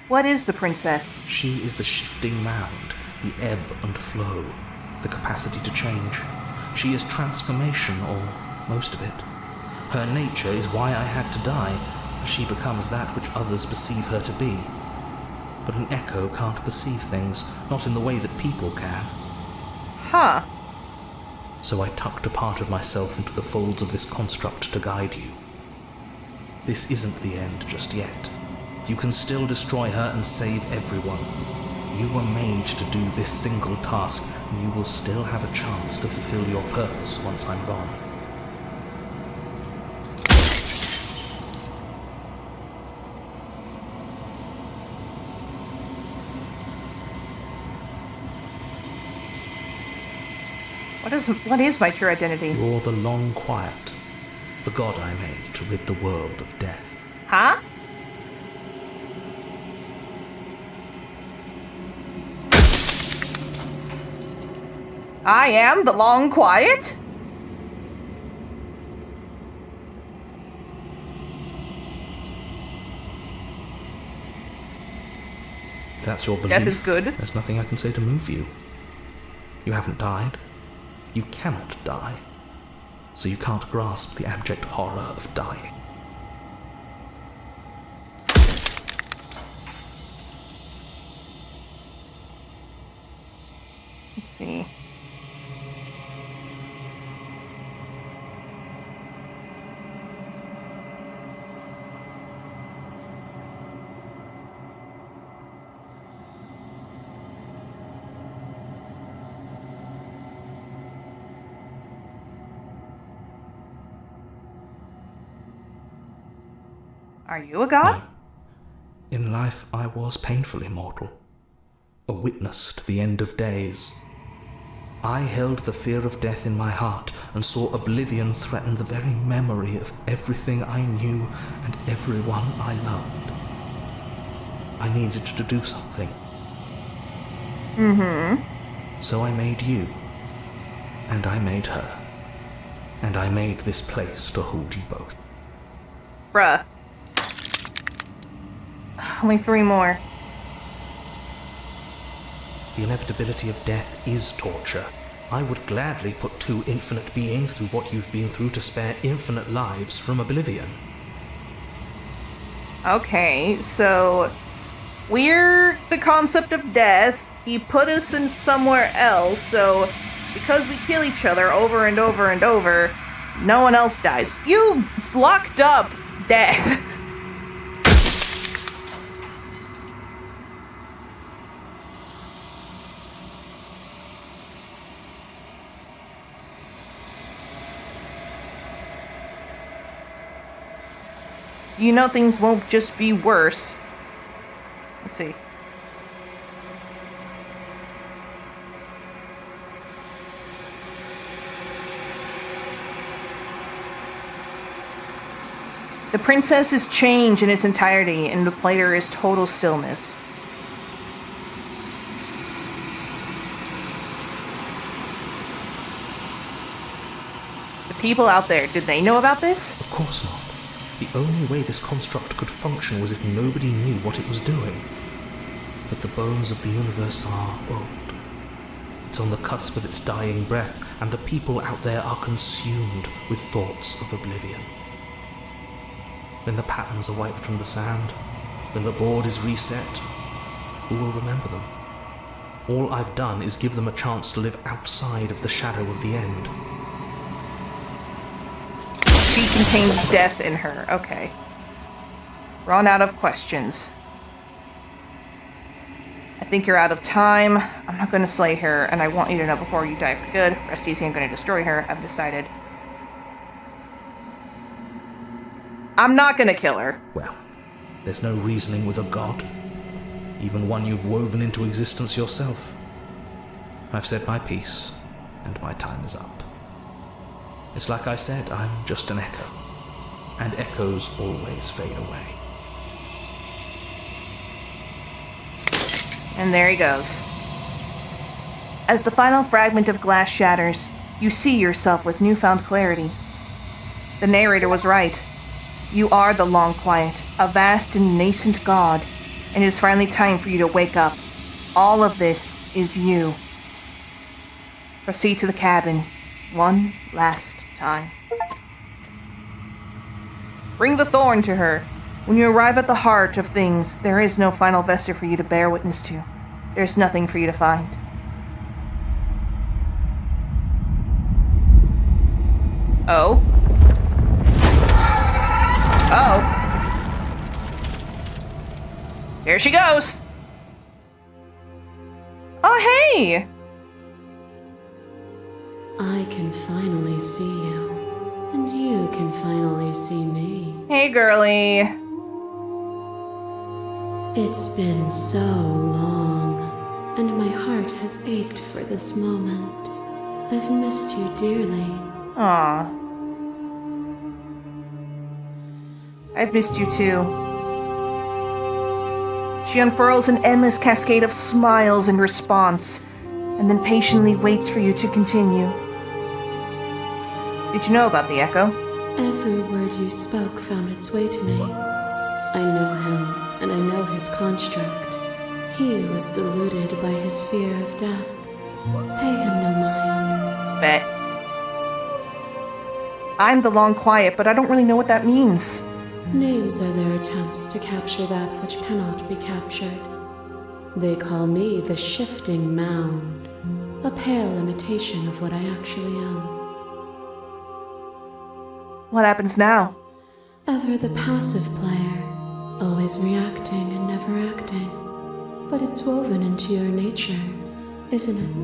What is the princess? She is the shifting mound, the ebb and flow, the capacity to change. She is transformation, or most of it. Her nature is why I had to die, for she becomes that which others perceive her to be. But an echo can't perceive things, not in the way that people can. Huh. So I tucked a part of myself into the folds of this construct to guide you. This isn't the end just yet. You can still destroy her and save everyone. You were made to do this single task, and you will still have a chance to fulfill your purpose once I'm gone. What is my true identity? You're the long quiet, the god I made to rid the world of death. Huh? I am the long quiet? If that's your belief, Death is good. There's nothing I can say to move you. You haven't died. You cannot die. So you can't grasp the abject horror of dying. Let's see. Are you a god? No. In life, I was painfully mortal, a witness to the end of days. I held the fear of death in my heart and saw oblivion threaten the very memory of everything I knew and everyone I loved. I needed to do something. So I made you, and I made her, and I made this place to hold you both. Bruh. Only 3 more. The inevitability of death is torture. I would gladly put 2 infinite beings through what you've been through to spare infinite lives from oblivion. Okay, so we're the concept of death. He put us in somewhere else, so because we kill each other over and over and over, no one else dies. You locked up death. Do you know things won't just be worse? Let's see. The princesses change in its entirety, and the player is total stillness. The people out there, did they know about this? Of course not. The only way this construct could function was if nobody knew what it was doing. But the bones of the universe are old. It's on the cusp of its dying breath, and the people out there are consumed with thoughts of oblivion. When the patterns are wiped from the sand, when the board is reset, who will remember them? All I've done is give them a chance to live outside of the shadow of the end. She contains death in her. Okay. Run out of questions. I think you're out of time. I'm not going to slay her, and I want you to know before you die for good. Rest easy, I'm going to destroy her. I've decided. I'm not going to kill her. Well, there's no reasoning with a god, even one you've woven into existence yourself. I've said my piece, and my time is up. It's like I said, I'm just an echo, and echoes always fade away. And there he goes. As the final fragment of glass shatters, you see yourself with newfound clarity. The narrator was right. You are the Long Quiet, a vast and nascent god, and it is finally time for you to wake up. All of this is you. Proceed to the cabin, one last time. Bring the thorn to her. When you arrive at the heart of things, there is no final vesture for you to bear witness to. There's nothing for you to find. Oh? Here she goes! Oh, hey! I can finally see you, and you can finally see me. Hey, girlie. It's been so long, and my heart has ached for this moment. I've missed you dearly. Aw. I've missed you too. She unfurls an endless cascade of smiles in response, and then patiently waits for you to continue. Did you know about the Echo? Every word you spoke found its way to me. I know him, and I know his construct. He was deluded by his fear of death. Pay him no mind. Bet. I'm the Long Quiet, but I don't really know what that means. Names are their attempts to capture that which cannot be captured. They call me the Shifting Mound, a pale imitation of what I actually am. What happens now? Ever the passive player, always reacting and never acting. But it's woven into your nature, isn't it?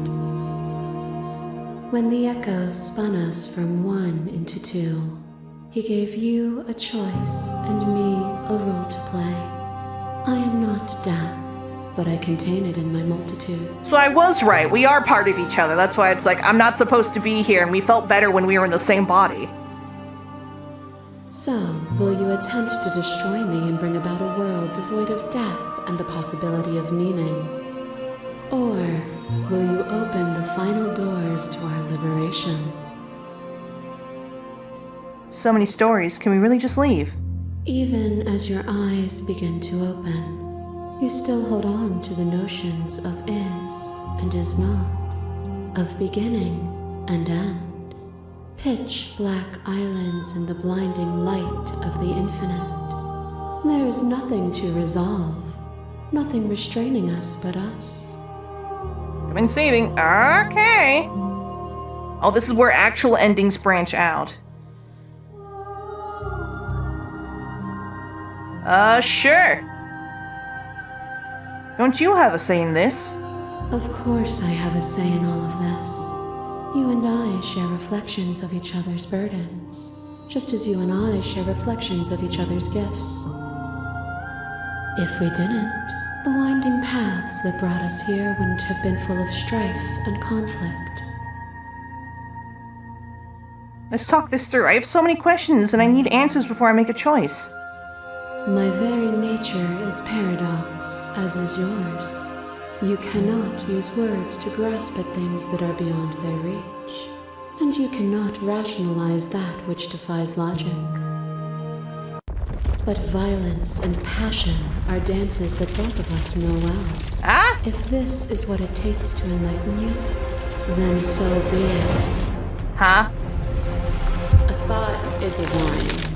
When the Echo spun us from one into two, he gave you a choice and me a role to play. I am not death, but I contain it in my multitude. So I was right. We are part of each other. That's why it's like, I'm not supposed to be here, and we felt better when we were in the same body. So, will you attempt to destroy me and bring about a world devoid of death and the possibility of meaning? Or will you open the final doors to our liberation? So many stories. Can we really just leave? Even as your eyes begin to open, you still hold on to the notions of is and is not, of beginning and end. Pitch black islands in the blinding light of the infinite. There is nothing to resolve, nothing restraining us but us. Coming saving. Okay. Oh, this is where actual endings branch out. Sure. Don't you have a say in this? Of course I have a say in all of this. You and I share reflections of each other's burdens, just as you and I share reflections of each other's gifts. If we didn't, the winding paths that brought us here wouldn't have been full of strife and conflict. Let's talk this through. I have so many questions, and I need answers before I make a choice. My very nature is paradox, as is yours. You cannot use words to grasp at things that are beyond their reach, and you cannot rationalize that which defies logic. But violence and passion are dances that both of us know well. Ah? If this is what it takes to enlighten you, then so be it. Huh? A thought is a vine,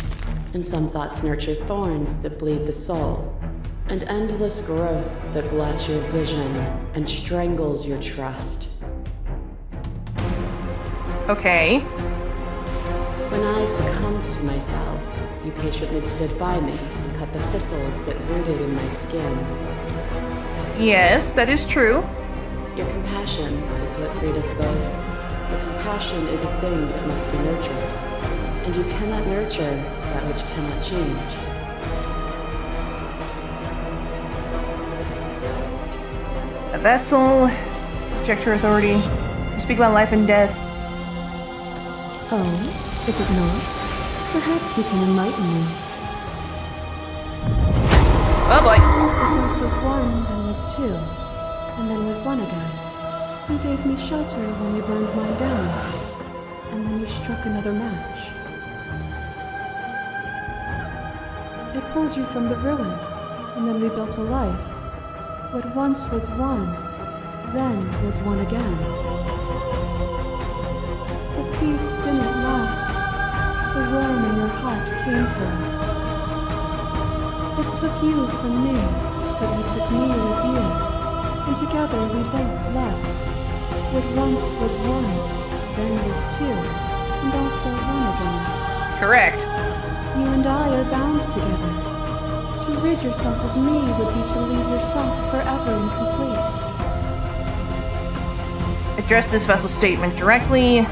and some thoughts nurture thorns that bleed the soul, and endless growth that blots your vision and strangles your trust. Okay. When I succumbed to myself, you patiently stood by me and cut the thistles that rooted in my skin. Yes, that is true. Your compassion is what freed us both, but compassion is a thing that must be nurtured, and you cannot nurture that which cannot change. A vessel, reject her authority. You speak about life and death. Oh, is it not? Perhaps you can enlighten me. Oh boy. It once was one, then was two, and then was one again. You gave me shelter when you burned mine down, and then you struck another match. I pulled you from the ruins, and then we built a life. What once was one, then was one again. The peace didn't last. The worm in your heart came for us. It took you from me, but you took me with you, and together we both left. What once was one, then was two, and also one again. Correct. You and I are bound together. To rid yourself of me would be to leave yourself forever incomplete. Address this vessel statement directly.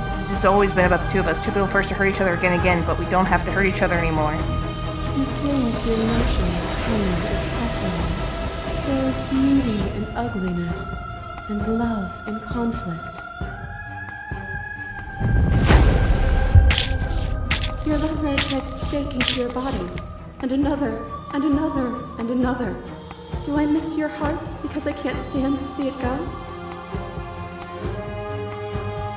This has always been about the two of us. Two people forced to hurt each other again, but we don't have to hurt each other anymore. You cling to your emotion, pain is suffering. There is beauty in ugliness, and love in conflict. Your love ray drives a stake into your body, and another, and another, and another. Do I miss your heart because I can't stand to see it go?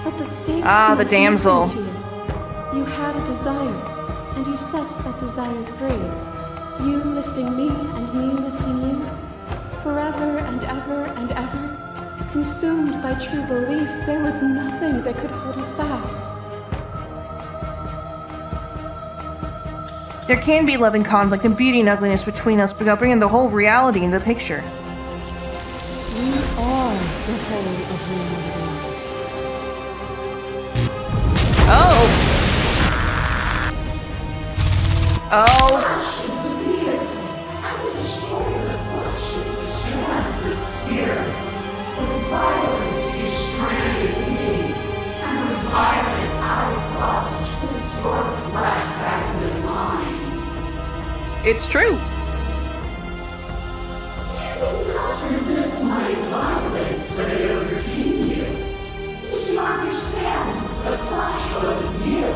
But the stakes Ah, the meant nothing damsel. to you. You had a desire, and you set that desire free. You lifting me and me lifting you. Forever and ever and ever. Consumed by true belief, there was nothing that could hold us back. There can be love and conflict and beauty and ugliness between us without bringing the whole reality into the picture. We are the whole of reality. Oh! Oh! It's true. Resist my violence when I overcame you. Did you understand? The flash wasn't you.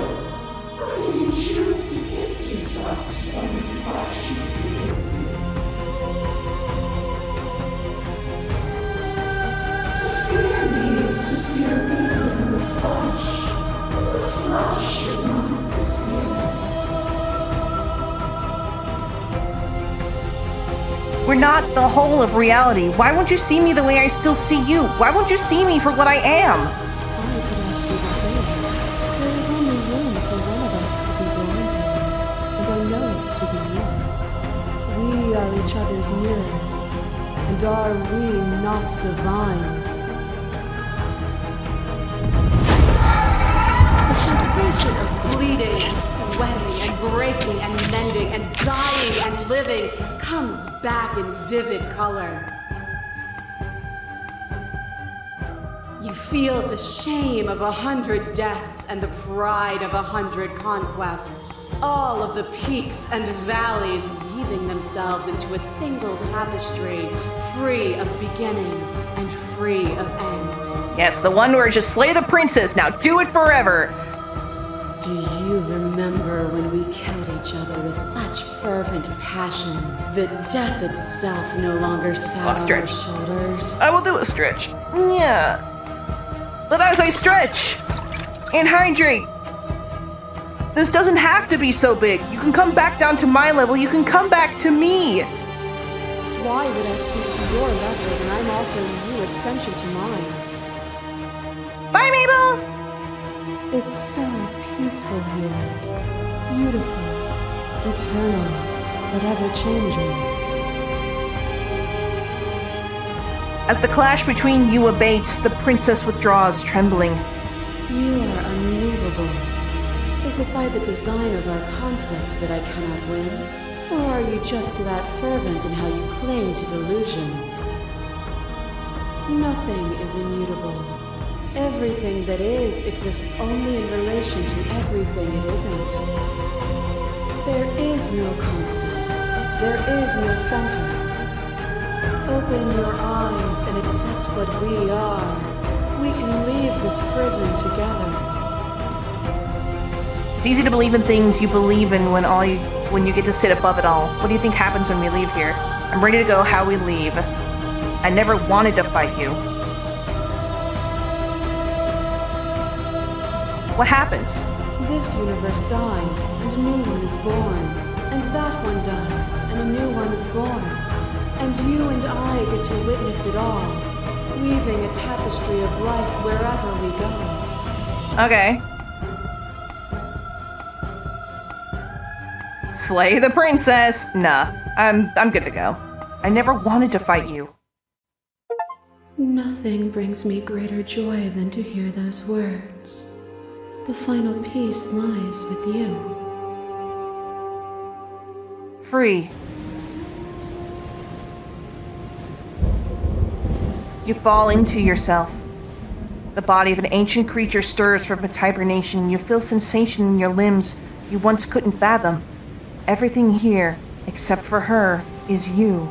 Or did you choose to gift yourself to somebody else you did? To fear me is to fear reason the flesh. The flesh is not the spirit. We're not the whole of reality. Why won't you see me the way I still see you? Why won't you see me for what I am? I could ask you the same. There is only room for one of us to be born here, and I know it to be you. We are each other's mirrors, and are we not divine? The sensation of bleeding and sweating and breaking and mending and dying and living comes back in vivid color. You feel the shame of 100 deaths and the pride of 100 conquests. All of the peaks and valleys weaving themselves into a single tapestry, free of beginning and free of end. Yes, the one where just slay the princess. Now do it forever. Do you remember when we killed each other with such fervent passion that death itself no longer sat on our stretch. shoulders? I will do a stretch. Yeah. But as I stretch and hydrate, this doesn't have to be so big. You can come back down to my level. You can come back to me. Why would I stoop to your level when I'm offering you ascension to mine? Bye, Mabel. It's so peaceful here. Beautiful. Eternal. But ever-changing. As the clash between you abates, the princess withdraws, trembling. You are unmovable. Is it by the design of our conflict that I cannot win? Or are you just that fervent in how you cling to delusion? Nothing is immutable. Everything that is exists only in relation to everything it isn't. There is no constant. There is no center. Open your eyes and accept what we are. We can leave this prison together. It's easy to believe in things you believe in when you get to sit above it all. What do you think happens when we leave here? I'm ready to go how we leave. I never wanted to fight you. What happens? This universe dies, and a new one is born. And that one dies, and a new one is born. And you and I get to witness it all, weaving a tapestry of life wherever we go. Okay. Slay the princess. Nah, I'm good to go. I never wanted to fight you. Nothing brings me greater joy than to hear those words. The final peace lies with you. Free. You fall into yourself. The body of an ancient creature stirs from its hibernation. You feel sensation in your limbs you once couldn't fathom. Everything here, except for her, is you.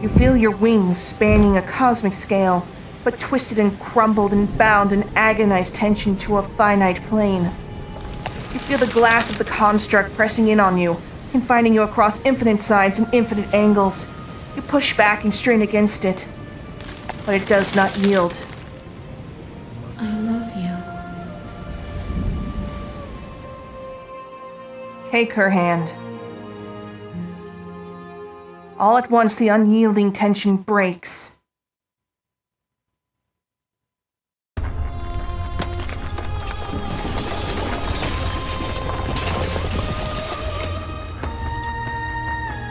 You feel your wings spanning a cosmic scale, but twisted and crumbled and bound in agonized tension to a finite plane. You feel the glass of the construct pressing in on you, confining you across infinite sides and infinite angles. You push back and strain against it, but it does not yield. I love you. Take her hand. All at once, the unyielding tension breaks.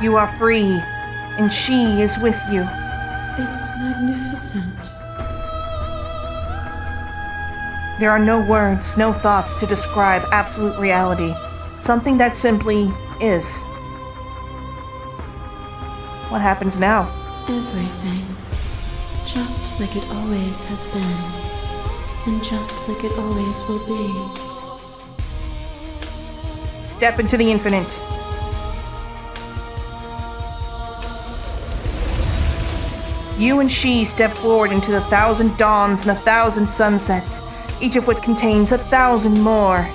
You are free, and she is with you. It's magnificent. There are no words, no thoughts to describe absolute reality. Something that simply is. What happens now? Everything. Just like it always has been. And just like it always will be. Step into the infinite. You and she step forward into 1,000 dawns and 1,000 sunsets, each of which contains 1,000 more.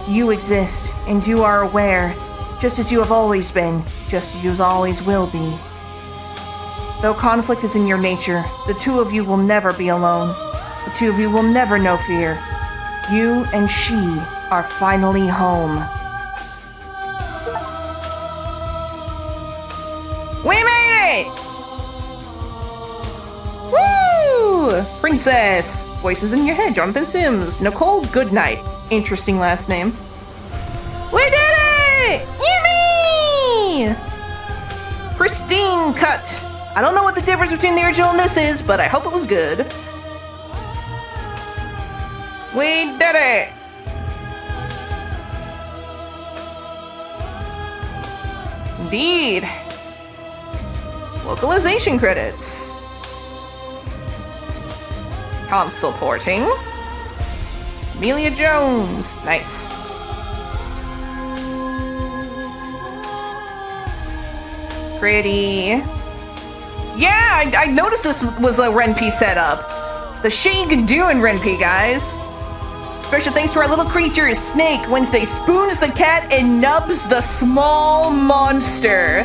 You exist, and you are aware, just as you have always been, just as you always will be. Though conflict is in your nature, the two of you will never be alone. The two of you will never know fear. You and she are finally home. We made it! Woo! Princess! Voices in your head, Jonathan Sims. Nicole Goodnight. Interesting last name. We did it! Yippee! Pristine Cut. I don't know what the difference between the original and this is, but I hope it was good. We did it! Indeed. Localization credits. Console porting. Amelia Jones. Nice. Pretty. Yeah, I noticed this was a Ren'Py setup. The shit you can do in Ren'Py, guys. Special thanks to our little creatures. Snake Wednesday spoons the cat and nubs the small monster.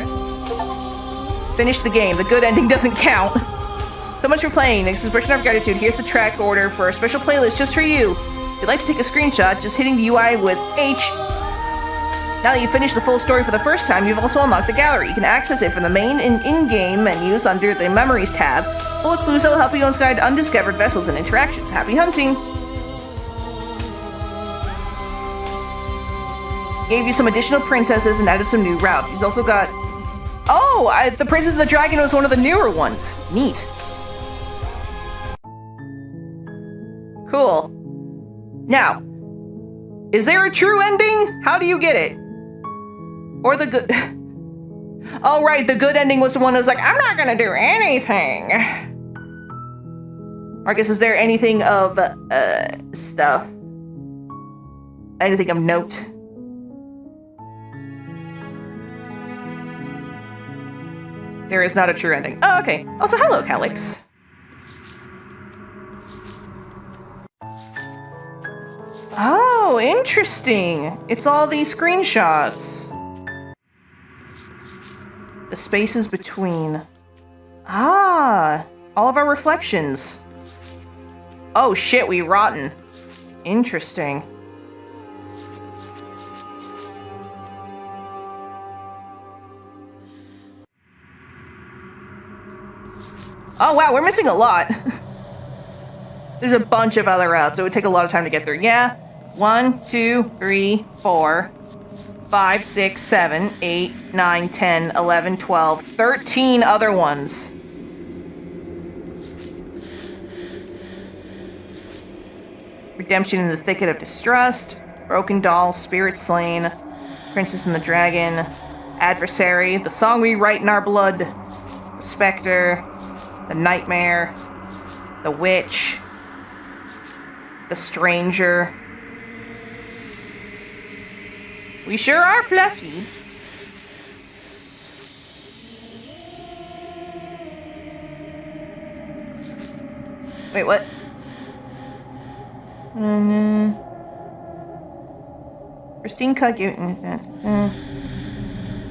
Finish the game. The good ending doesn't count. So much for playing. Next expression of gratitude. Here's the track order for a special playlist just for you. If you'd like to take a screenshot, just hitting the UI with H. Now that you've finished the full story for the first time, you've also unlocked the gallery. You can access it from the main and in-game menus under the Memories tab, full of clues that will help you guide undiscovered vessels and interactions. Happy hunting! Gave you some additional princesses and added some new routes. He's also got... Oh! The Princess and the Dragon was one of the newer ones. Neat. Cool. Now, is there a true ending? How do you get it? Or the good... Oh, right, the good ending was the one that was like, I'm not gonna do anything. Or I guess, is there anything of, stuff? Anything of note? There is not a true ending. Oh, okay. Also, hello, Calyx. Oh, interesting. It's all these screenshots. The spaces between. Ah, all of our reflections. Oh shit, we rotten. Interesting. Oh wow, we're missing a lot. There's a bunch of other routes. It would take a lot of time to get through. Yeah. 1, 2, 3, 4, 5, 6, 7, 8, 9, 10, 11, 12, 13 other ones. Redemption in the Thicket of Distrust, Broken Doll, Spirit Slain, Princess and the Dragon, Adversary, The Song We Write in Our Blood, The Spectre, The Nightmare, The Witch, The Stranger. We sure are fluffy. Wait, what? Pristine Cut,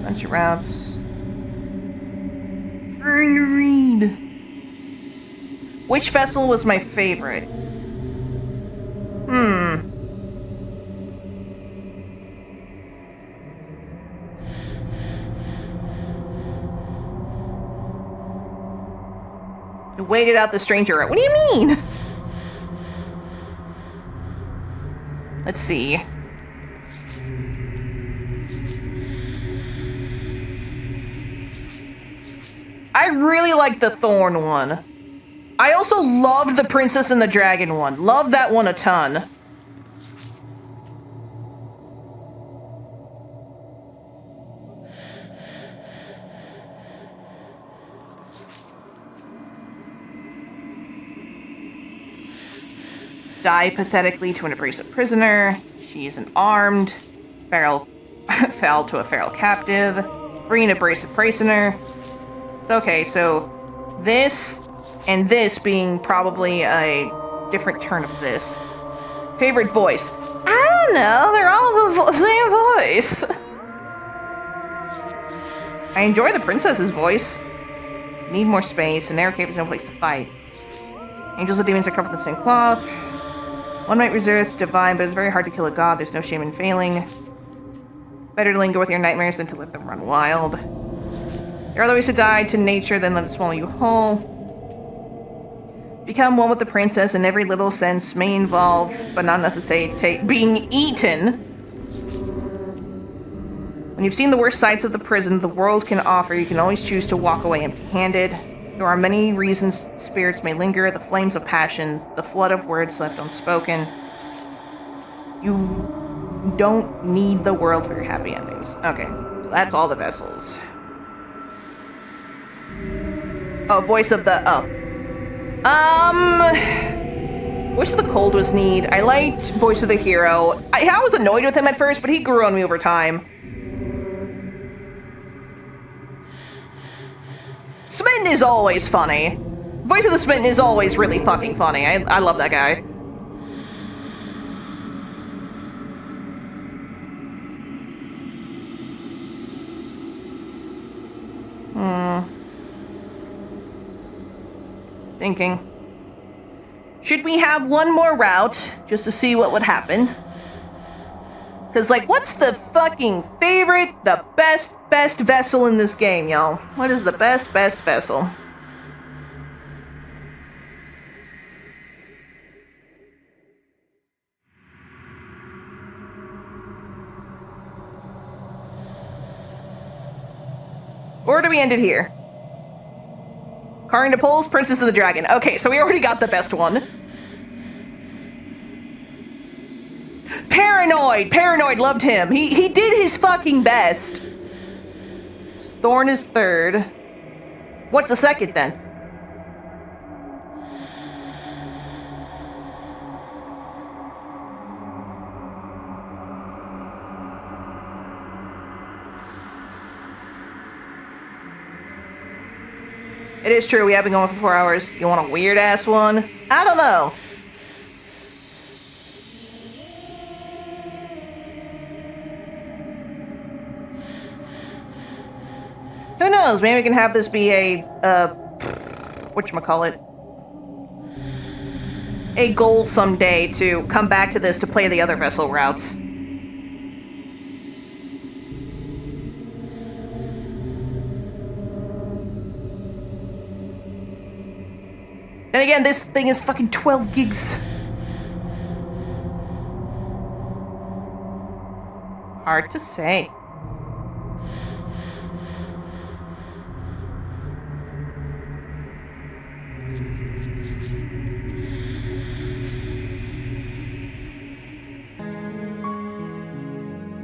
bunch of routes. Trying to read. Which vessel was my favorite? Waited out the stranger route. What do you mean? Let's see. I really like the Thorn one. I also loved the Princess and the Dragon one. Loved that one a ton. Die pathetically to an abrasive prisoner. She's an armed. Fell to a feral captive. Free an abrasive prisoner. So, okay, so This and this being probably a different turn of this. Favorite voice? I don't know, they're all the same voice. I enjoy the princess's voice. Need more space, and narrow cave is no place to fight. Angels and demons are covered in the same cloth. One might resist divine, but it's very hard to kill a god. There's no shame in failing. Better to linger with your nightmares than to let them run wild. There are other ways to die to nature than let it swallow you whole. Become one with the princess in every little sense may involve, but not necessarily being eaten. When you've seen the worst sights of the prison the world can offer, you can always choose to walk away empty-handed. There are many reasons spirits may linger, the flames of passion, the flood of words left unspoken. You don't need the world for your happy endings. Okay, so that's all the vessels. Oh, voice of the, Voice of the Cold was neat. I liked Voice of the Hero. I was annoyed with him at first, but he grew on me over time. Smitten is always funny. Voice of the Smitten is always really fucking funny. I love that guy. Thinking. Should we have one more route just to see what would happen? Because, like, what's the fucking favorite, the best vessel in this game, y'all? What is the best vessel? Or do we end it here? Carring to Poles, Princess of the Dragon. Okay, so we already got the best one. Paranoid, loved him. He did his fucking best. Thorn is third. What's the second then? It is true, we have been going for 4 hours. You want a weird-ass one? I don't know. Who knows? Maybe we can have this be a, whatchamacallit? A goal someday to come back to this to play the other vessel routes. And again, this thing is fucking 12 gigs. Hard to say.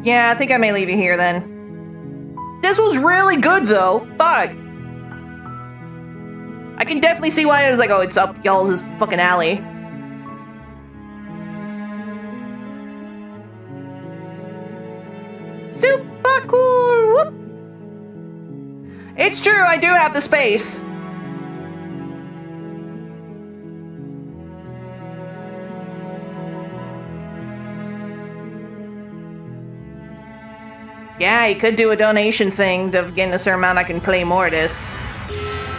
Yeah, I think I may leave you here then. This was really good though. Fuck. I can definitely see why it was like, oh, it's up y'all's fucking alley. Super cool! Whoop. It's true, I do have the space. Yeah, you could do a donation thing to get a certain amount I can play more of this.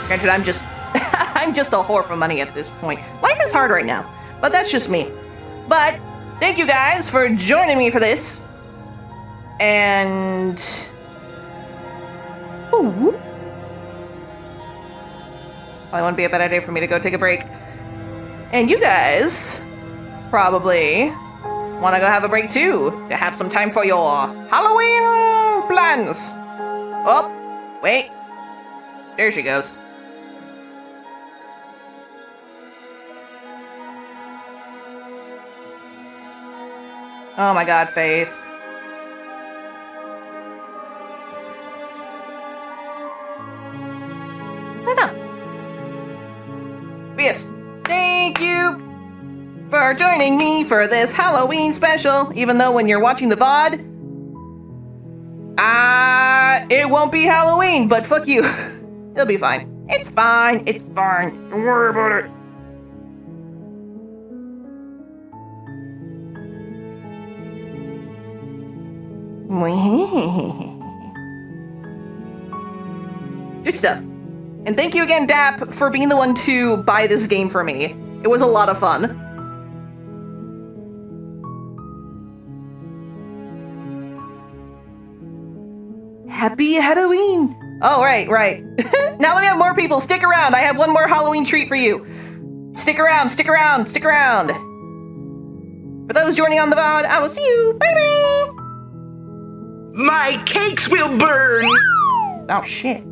Granted, I'm just a whore for money at this point. Life is hard right now, but that's just me. But thank you guys for joining me for this. And ooh. Probably wouldn't be a bad idea for me to go take a break. And you guys probably want to go have a break too, to have some time for your Halloween plans. Oh, wait. There she goes. Oh my god, Faith. Yes, thank you for joining me for this Halloween special. Even though when you're watching the VOD, it won't be Halloween, but fuck you. It'll be fine. It's fine. It's fine. Don't worry about it. Good stuff. And thank you again, Dap, for being the one to buy this game for me. It was a lot of fun. Happy Halloween! Oh, right. Now that we have more people, stick around. I have one more Halloween treat for you. Stick around. For those joining on the VOD, I will see you. Bye-bye! My cakes will burn! Oh, shit.